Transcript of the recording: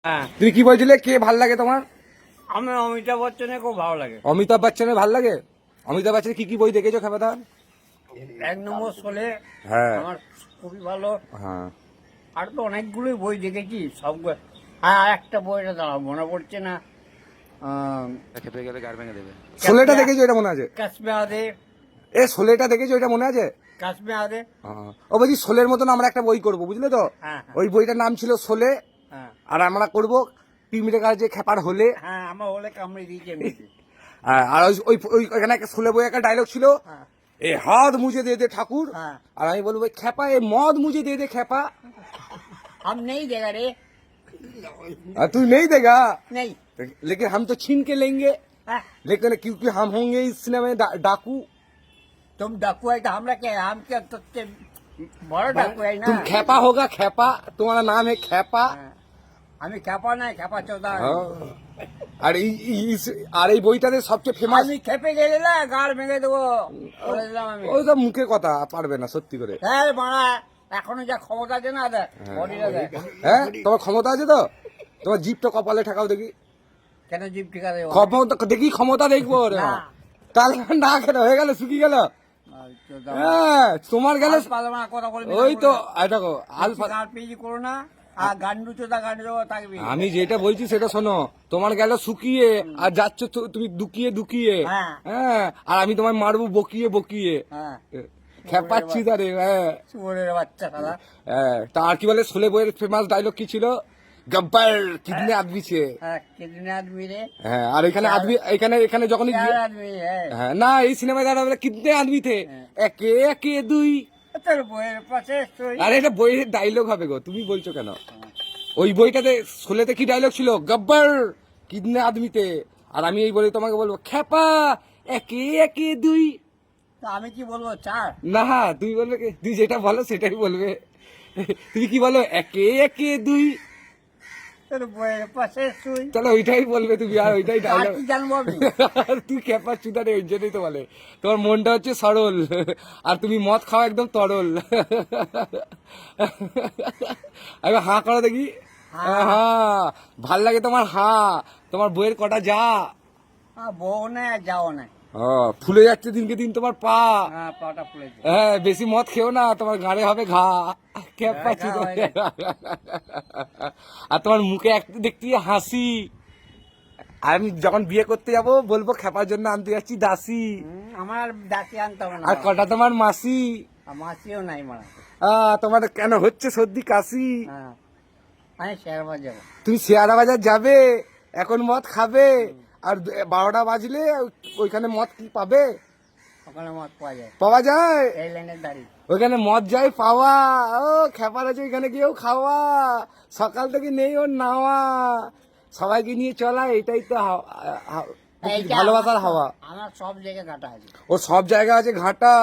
হ্যাঁ, তুমি কি বলছিলে কে ভাল লাগে তোমার? আমার অমিতাভ বচ্চনের খুব ভালো লাগে। অমিতাভ বচ্চনের ভাল লাগে? অমিতাভ বচ্চনের কি কি বই দেখেছো খেপাদার? এক নম্বর শোলে হ্যাঁ আমার খুবই ভালো। হ্যাঁ আর তো অনেকগুলোই বই দেখেছি সবগুলো। হ্যাঁ, আর একটা বইটা দাঁড়াও মনে পড়ছে না। খেপে গেলে গাড় ভেঙে দেবে। শোলেটা দেখেছো এটা মনে আছে? কাশ্মে আদে। শোলেটা দেখেছো এটা মনে আছে? কাশ্মে আদে। ও বলছি শোলের মতন আমরা একটা বই করবো, বুঝলে তো? হ্যাঁ হ্যাঁ ওই বইটার নাম ছিল শোলে। হ্যাঁ আর আমরা করবো পিমিটাকার যে খেপার হলে। হ্যাঁ, আমার হলে কামড়ে দিয়েছে এমনিতে। আর ওইখানে একটা শোলে বই একটা ডায়লগ ছিল, হ্যাঁ এ হাত মুঝে দে দে ঠাকুর। হ্যাঁ, আর আমি বলবো খেপা এ মদ মুঝে দে দে খেপা। हम नहीं देगा रे। আর তুই নেই देगा, नहीं। लेकिन हम तो छीन के लेंगे। हाँ, लेकिन क्योंकि हम होंगे इस सिनेमा में डाकू। तुम डाकू है तो हमरा क्या है? हम क्या तो बड़ा डाकू है ना। तुम खेपा होगा, खेपा तुम्हारा नाम है खेपा। हाँ, আমি খেপা নাই, খেপা চোদা। আর আর এই বইটাতে সবচেয়ে ফেমাস। আমি খেপে গেলে না গাড় ভেঙে দেবো বলে দিলাম আমি। ওই তো মুখে কথা পারবে না সত্যি করে। হ্যাঁ বাড়া, এখনো যা ক্ষমতা আছে না দেখ, বডিটা দেখ। হ্যাঁ তোমার ক্ষমতা আছে তো? তোমার জিপটা কপালে ঠাকাও দেখি। কেন জিপ ঠিক আছে? ক্ষমতা দেখি, ক্ষমতা দেখবো। না। তাহলে না কেন হয়ে গেল, শুকিয়ে গেল। হ্যাঁ তোমার গেল কথা বলবি ওই তো দেখো আলফা। গান পেজি করো না, আর গান্ডু চোদা গান্ডু থাকবি। আমি যেটা বলছি সেটা শোনো, তোমার গেল শুকিয়ে আর যাচ্ছ তুমি দুকিয়ে দুকিয়ে। হ্যাঁ। হ্যাঁ আর আমি তোমায় মারবো বকিয়ে বকিয়ে। হ্যাঁ, খেপাচ্ছি তারে। হ্যাঁ শুয়োরের বাচ্চা শালা। হ্যাঁ, তা আর কি বলে শোলে বইয়ের ফেমাস ডায়লগ কি ছিল? গব্বর কিতনে আদমি ছে। হ্যাঁ, কিতনে আদমি রে? হ্যাঁ আর এখানে আদমি, এখানে যখন চার আদমি। হ্যাঁ, হ্যাঁ না এই সিনেমায় দাঁড়া বলে কিতনে আদমি থে, একে একে দুই। তোর বইয়ের পাশে তুই। আরে এটা বইয়ের ডায়লগ হবে গো, তুমি বলছো কেন? ওই বইটাতে শোলেতে কি ডায়লগ ছিল? গব্বর কিতনে আদমিতে। আর আমি এই বলে তোমাকে বলবো খেপা একে একে দুই। তা আমি কি বলবো? চার। না তুমি বলবে কি? তুই যেটা বলো সেটাই বলবে। তুমি কি বলো? একে একে দুই। তোর বইয়ের পাশে তুই। তাহলে ওইটাই বলবে তুমি, আর ওইটাই আর ডায়লগ। কি জানবো আমি? তুই খেপা চুদারে, ওই জন্যই তো বলে তোমার মনটা হচ্ছে সরল আর তুমি মদ খাও একদম তরল। আমি হাঁ করো দেখি। হ্যাঁ ভাল লাগে তোমার হাঁ। তোমার বইয়ের কটা যা বউ না যাও না। ফুলে যাচ্ছে দিনকে দিন তোমার পা। হ্যাঁ, পাটা ফুলেছে। হ্যাঁ বেশি মদ খেও না, তোমার গাড়ে হবে ঘা। খেপা ঘা চুদা। হয়ে গেছে। আর তোমার মুখে একটু দেখতে হাসি। আমি যখন বিয়ে করতে যাব বলবো খেপার জন্য আনতে যাচ্ছি দাসি। আমার দাঁতি আনতে হবে না। আর কটা তোমার মাসি। আর মাসিও নাই মারা। তোমার কেন হচ্ছে সর্দি কাশি? হ্যাঁ, আমি শেয়ার বাজাবো। তুমি শেয়ারা বাজার যাবে এখন, মদ খাবে। আর 12টা বাজলে ওইখানে মদ কি পাবে? ওখানে মদ পাওয়া যায়। পাওয়া যায় এই লাইনের দাঁড়িয়ে। ওইখানে মদ যায় পাওয়া। ও খেপার আছে ওইখানে গিয়েও খাওয়া। সকাল থেকে নেই ওর নাওয়া। সবাইকে নিয়ে চলা, এটাই তো এইটা ভালোবাসার হাওয়া। আমার সব জায়গায় কাটা আছে। ওর সব জায়গা আছে ঘাটা।